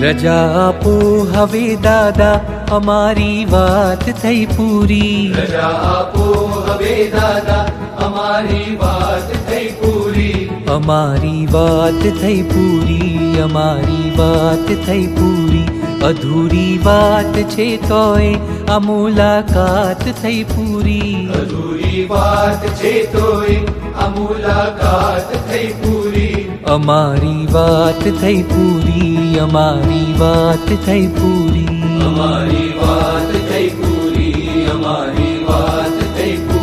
રજા આપો હવે દાદા અમારી વાત થઈ પૂરી. રજા આપો હવે દાદા અમારી વાત થઈ પૂરી. અમારી વાત થઈ પૂરી, અમારી વાત થઈ પૂરી. અધૂરી વાત છે તોય આ મુલાકાત થઈ પૂરી. અધૂરી વાત છે તોય આ મુલાકાત થઈ પૂરી. અમારી વાત થઈ પૂરી, અમારી વાત થઈ પૂરી. અમારી વાત થઈ પૂરી, અમારી વાત થઈ પૂરી.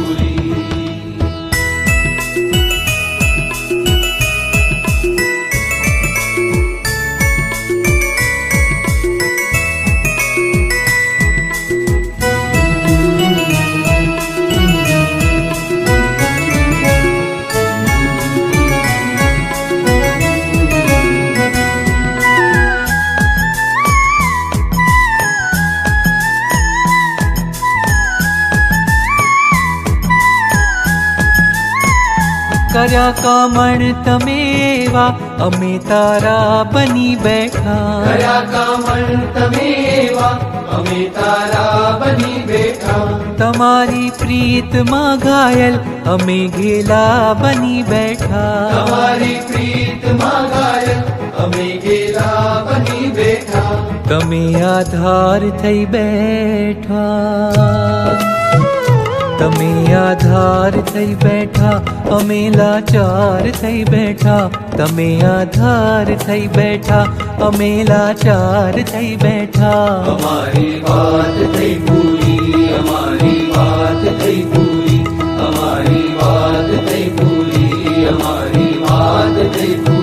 કર્યા કામણ તમે એવા અમે તારા બની બેઠા. કર્યા કામણ તમે એવા અમે તારા બની બેઠા. તમારી પ્રીતમાં ઘાયલ અમે ઘેલા બની બેઠા. તમારી પ્રીતમાં ઘાયલ અમે ઘેલા બની બેઠા. તમે આધાર થઈ બેઠા. તમે આધાર થઈ બેઠા, અમે લાચાર થઈ બેઠા. તમે આધાર થઈ બેઠા, અમે લાચાર થઈ બેઠા. અમારી વાત થઈ પૂરી, અમારી વાત થઈ પૂરી. અમારી વાત થઈ પૂરી, અમારી વાત થઈ પૂરી.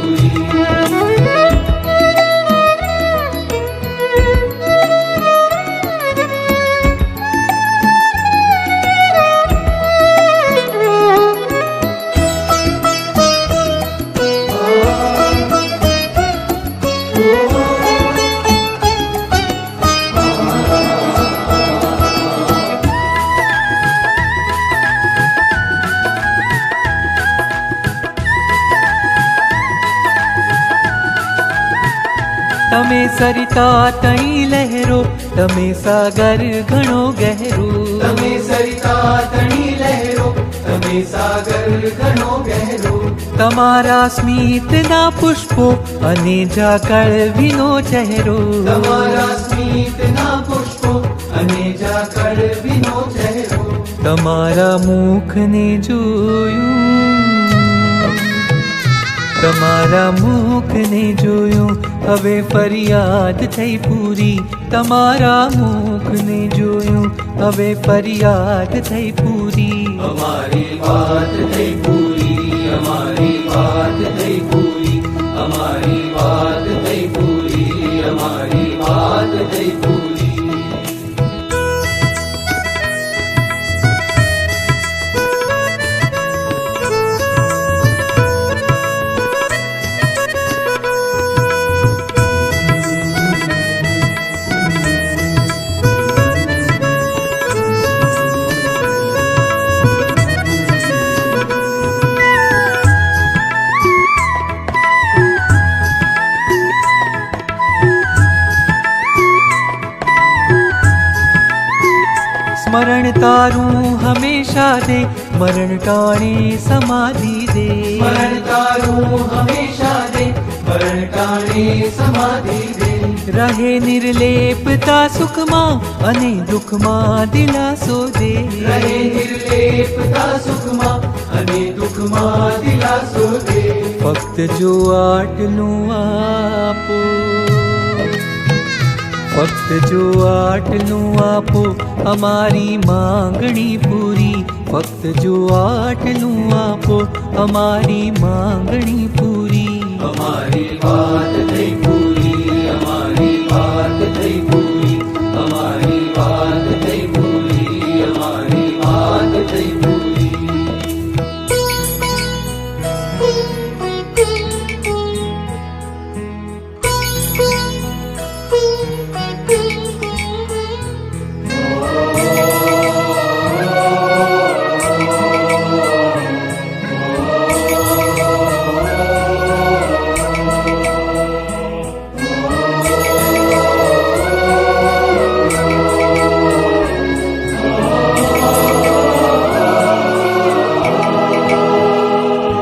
તમે સરિતા તઈ લહેરો, તમે સાગર ઘણો ગહેરો. તમે સરિતા તણી લહેરો, તમે સાગર ઘણો ગહેરો. તમારા સ્મિતના પુષ્પો અને ઝાકળ વિનો ચહેરો. તમારા સ્મિતના પુષ્પો અને ઝાકળ વિનો ચહેરો. તમારા મુખને જોયું, તમારા મુખને જોયું હવે ફરિયાદ થઈ પૂરી. તમારા મુખને જોયું હવે ફરિયાદ થઈ પૂરી. અમારી વાત થઈ પૂરી, અમારી વાત થઈ પૂરી. અમારી વાત થઈ પૂરી, અમારી વાત થઈ પૂરી. સ્મરણ તારું હંમેશા દે, મરણ ટાણે સમાધિ દે. સ્મરણ તારું હંમેશા દે, મરણ ટાણે સમાધિ દે. રહે નિર્લેપતા સુખમાં અને દુઃખમાં દિલાસો દે. રહે નિર્લેપતા સુખમાં અને દુઃખમાં દિલાસો દે. ફક્ત જો આટલું આપો, ફક્ત જો આટલું આપો અમારી માંગણી પૂરી. ફક્ત જો આટલું આપો અમારી માંગણી પૂરી. અમારી વાત થઈ પૂરી, અમારી વાત થઈ પૂરી. અમારી વાત થઈ પૂરી, અમારી વાત થઈ પૂરી.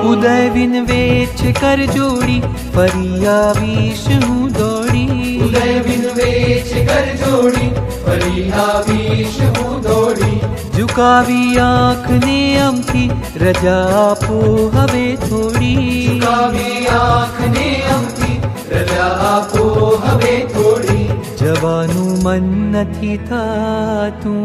उदय विन वेच कर जोड़ी फरी आवीश हूँ दौड़ी उदय बिन वेच कर जोड़ी फरी आवीश हूँ दौड़ी झुकावी आँख ने अमथी रजा आपो हवे थोड़ी झुकावी आँख ने अमथी रजा आपो हवे थोड़ी जवानू मन નથી થાતું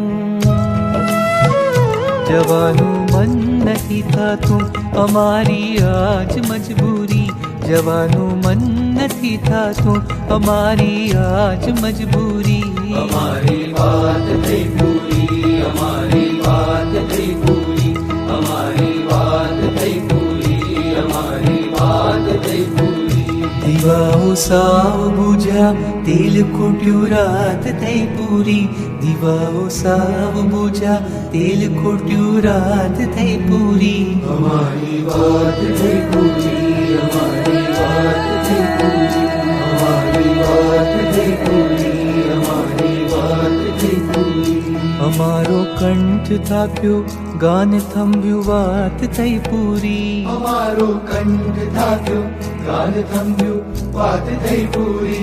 जवानू मन નથી થાતું અમારી આજ મજબૂરી जवानू मन નથી થાતું અમારી આજ મજબૂરી हमारी बात થઈ पूरी हमारी बात થઈ पूरी हमारी बात થઈ पूरी हमारी बात થઈ पूरी દીવાઓ સાવ બુઝા તેલ ખૂટ્યું રાત થઈ પૂરી દીવાઓ સાવ બુઝા તેલ ખૂટ્યું રાત થઈ પૂરી हमारी बात થઈ पूरी हमारी बात થઈ पूरी हमारी बात થઈ पूरी हमारी बात થઈ पूरी અમારો કંઠ થાપ્યો ગાન થંભ્યું વાત થઈ પૂરી हमारो कंठ थाक्यो गान थम्ब्यो बात થઈ पूरी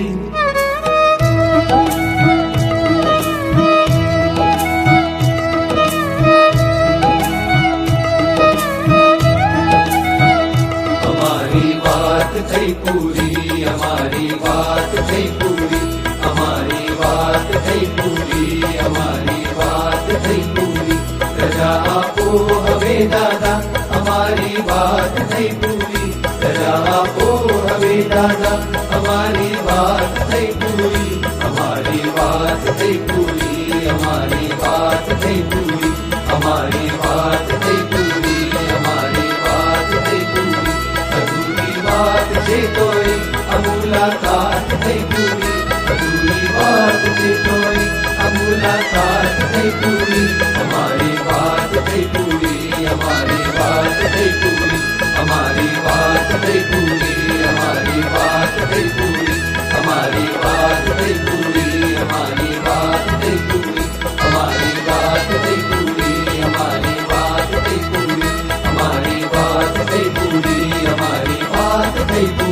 हमारी बात થઈ पूरी हमारी बात થઈ पूरी हमारी बात થઈ पूरी हमारी बात થઈ पूरी रजा आपो हवे दादा हमारी बात થઈ पूरी रजा आपो हवे दादा हमारी बात થઈ पूरी हमारी बात થઈ पूरी हमारी बात થઈ पूरी हमारी बात થઈ पूरी हमारी बात થઈ पूरी अधूरी बात છે તોય मुलाकात થઈ पूरी अधूरी बात છે તોય मुलाकात થઈ पूरी हमारी बात થઈ पूरी हमारी बात થઈ पूरी हमारी बात થઈ पूरी हमारी बात થઈ पूरी हमारी बात થઈ पूरी हमारी बात થઈ पूरी हमारी बात થઈ पूरी हमारी बात થઈ पूरी हमारी बात થઈ पूरी हमारी बात થઈ पूरी